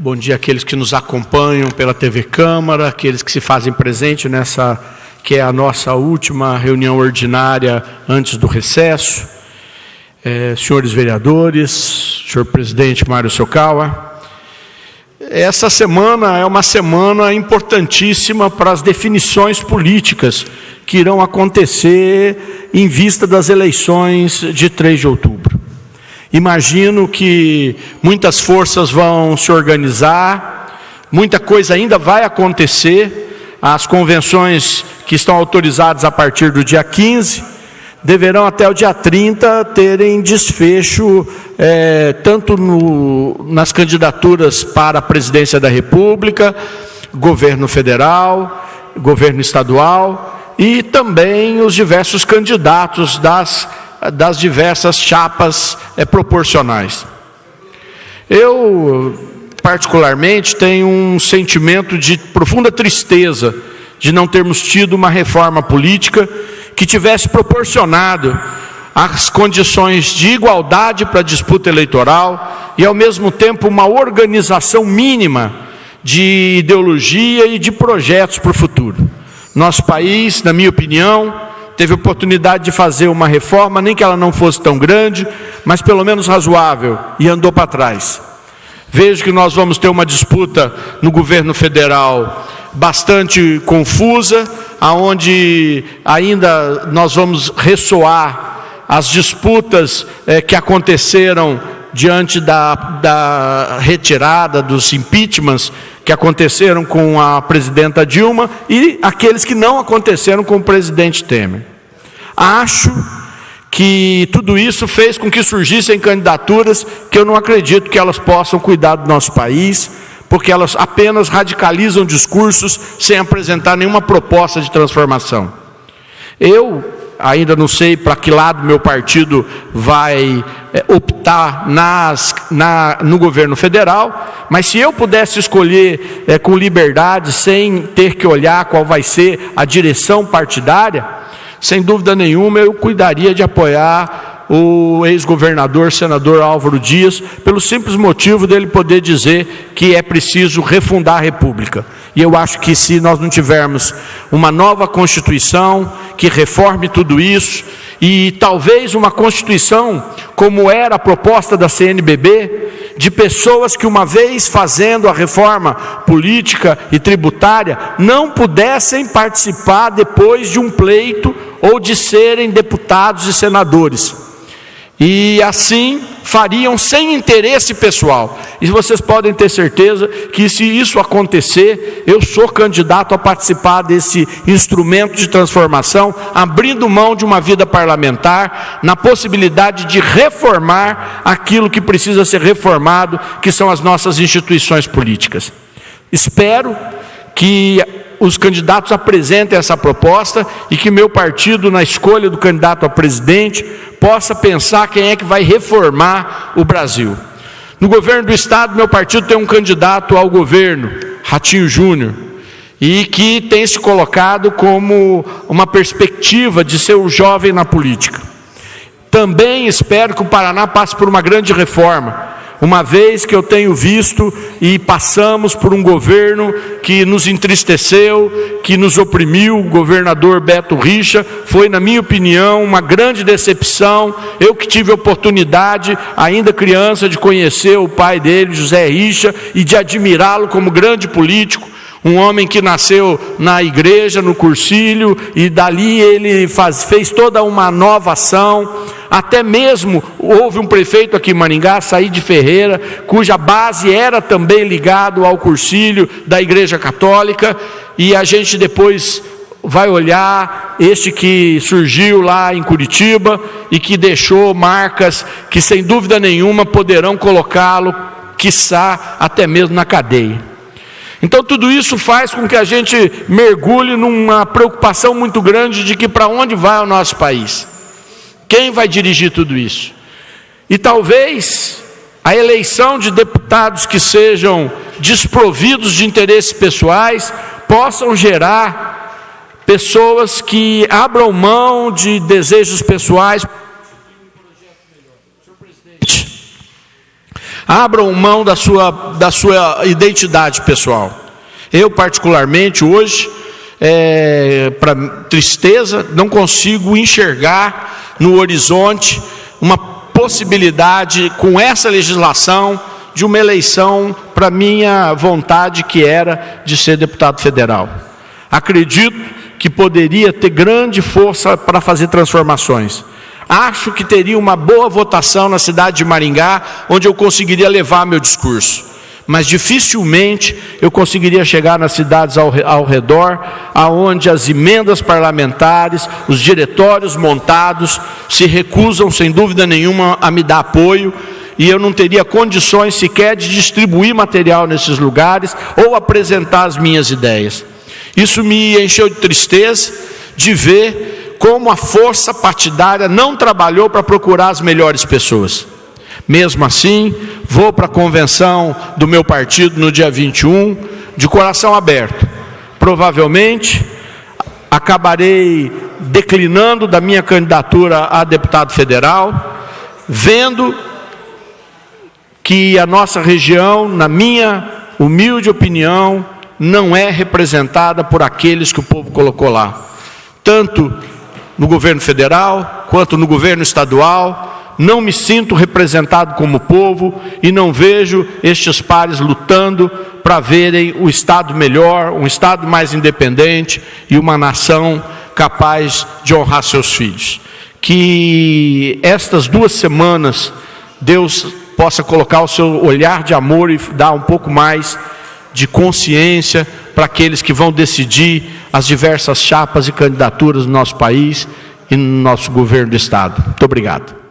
bom dia àqueles que nos acompanham pela TV Câmara, aqueles que se fazem presente nessa, que é a nossa última reunião ordinária antes do recesso. Senhores vereadores, senhor presidente Mário Sokawa, essa semana é uma semana importantíssima para as definições políticas que irão acontecer em vista das eleições de 3 de outubro. Imagino que muitas forças vão se organizar, muita coisa ainda vai acontecer. As convenções que estão autorizadas a partir do dia 15 deverão até o dia 30 terem desfecho, tanto nas candidaturas para a presidência da República, governo federal, governo estadual e também os diversos candidatos das diversas chapas proporcionais. Eu, particularmente, tenho um sentimento de profunda tristeza de não termos tido uma reforma política que tivesse proporcionado as condições de igualdade para a disputa eleitoral e, ao mesmo tempo, uma organização mínima de ideologia e de projetos para o futuro. Nosso país, na minha opinião, teve oportunidade de fazer uma reforma, nem que ela não fosse tão grande, mas pelo menos razoável, e andou para trás. Vejo que nós vamos ter uma disputa no governo federal bastante confusa, aonde ainda nós vamos ressoar as disputas que aconteceram diante da retirada dos impeachments que aconteceram com a presidenta Dilma e aqueles que não aconteceram com o presidente Temer. Acho que tudo isso fez com que surgissem candidaturas que eu não acredito que elas possam cuidar do nosso país, porque elas apenas radicalizam discursos sem apresentar nenhuma proposta de transformação. Eu ainda não sei para que lado meu partido vai optar no governo federal, mas se eu pudesse escolher com liberdade, sem ter que olhar qual vai ser a direção partidária, sem dúvida nenhuma eu cuidaria de apoiar o ex-governador, senador Álvaro Dias, pelo simples motivo dele poder dizer que é preciso refundar a República. E eu acho que se nós não tivermos uma nova Constituição que reforme tudo isso, e talvez uma Constituição como era a proposta da CNBB, de pessoas que uma vez fazendo a reforma política e tributária, não pudessem participar depois de um pleito ou de serem deputados e senadores. E assim fariam sem interesse pessoal. E vocês podem ter certeza que se isso acontecer, eu sou candidato a participar desse instrumento de transformação, abrindo mão de uma vida parlamentar, na possibilidade de reformar aquilo que precisa ser reformado, que são as nossas instituições políticas. Espero que os candidatos apresentem essa proposta e que meu partido, na escolha do candidato a presidente, possa pensar quem é que vai reformar o Brasil. No governo do Estado, meu partido tem um candidato ao governo, Ratinho Júnior, e que tem se colocado como uma perspectiva de ser o jovem na política. Também espero que o Paraná passe por uma grande reforma, uma vez que eu tenho visto e passamos por um governo que nos entristeceu, que nos oprimiu. O governador Beto Richa foi, na minha opinião, uma grande decepção. Eu que tive a oportunidade, ainda criança, de conhecer o pai dele, José Richa, e de admirá-lo como grande político, um homem que nasceu na igreja, no Cursilho, e dali ele fez toda uma nova ação. Até mesmo houve um prefeito aqui em Maringá, Saíde Ferreira, cuja base era também ligado ao Cursilho da Igreja Católica, e a gente depois vai olhar este que surgiu lá em Curitiba e que deixou marcas que sem dúvida nenhuma poderão colocá-lo, quiçá, até mesmo na cadeia. Então tudo isso faz com que a gente mergulhe numa preocupação muito grande de que para onde vai o nosso país? Quem vai dirigir tudo isso? E talvez a eleição de deputados que sejam desprovidos de interesses pessoais possam gerar pessoas que abram mão de desejos pessoais. Abram mão da sua identidade pessoal. Eu, particularmente, hoje, para tristeza, não consigo enxergar no horizonte uma possibilidade, com essa legislação, de uma eleição para minha vontade, que era de ser deputado federal. Acredito que poderia ter grande força para fazer transformações. Acho que teria uma boa votação na cidade de Maringá, onde eu conseguiria levar meu discurso. Mas dificilmente eu conseguiria chegar nas cidades ao redor, aonde as emendas parlamentares, os diretórios montados, se recusam, sem dúvida nenhuma, a me dar apoio, e eu não teria condições sequer de distribuir material nesses lugares ou apresentar as minhas ideias. Isso me encheu de tristeza de ver como a força partidária não trabalhou para procurar as melhores pessoas. Mesmo assim, vou para a convenção do meu partido no dia 21, de coração aberto. Provavelmente acabarei declinando da minha candidatura a deputado federal, vendo que a nossa região, na minha humilde opinião, não é representada por aqueles que o povo colocou lá. Tanto no governo federal, quanto no governo estadual, não me sinto representado como povo e não vejo estes pares lutando para verem o Estado melhor, um Estado mais independente e uma nação capaz de honrar seus filhos. Que estas 2 semanas Deus possa colocar o seu olhar de amor e dar um pouco mais de consciência para aqueles que vão decidir as diversas chapas e candidaturas no nosso país e no nosso governo do Estado. Muito obrigado.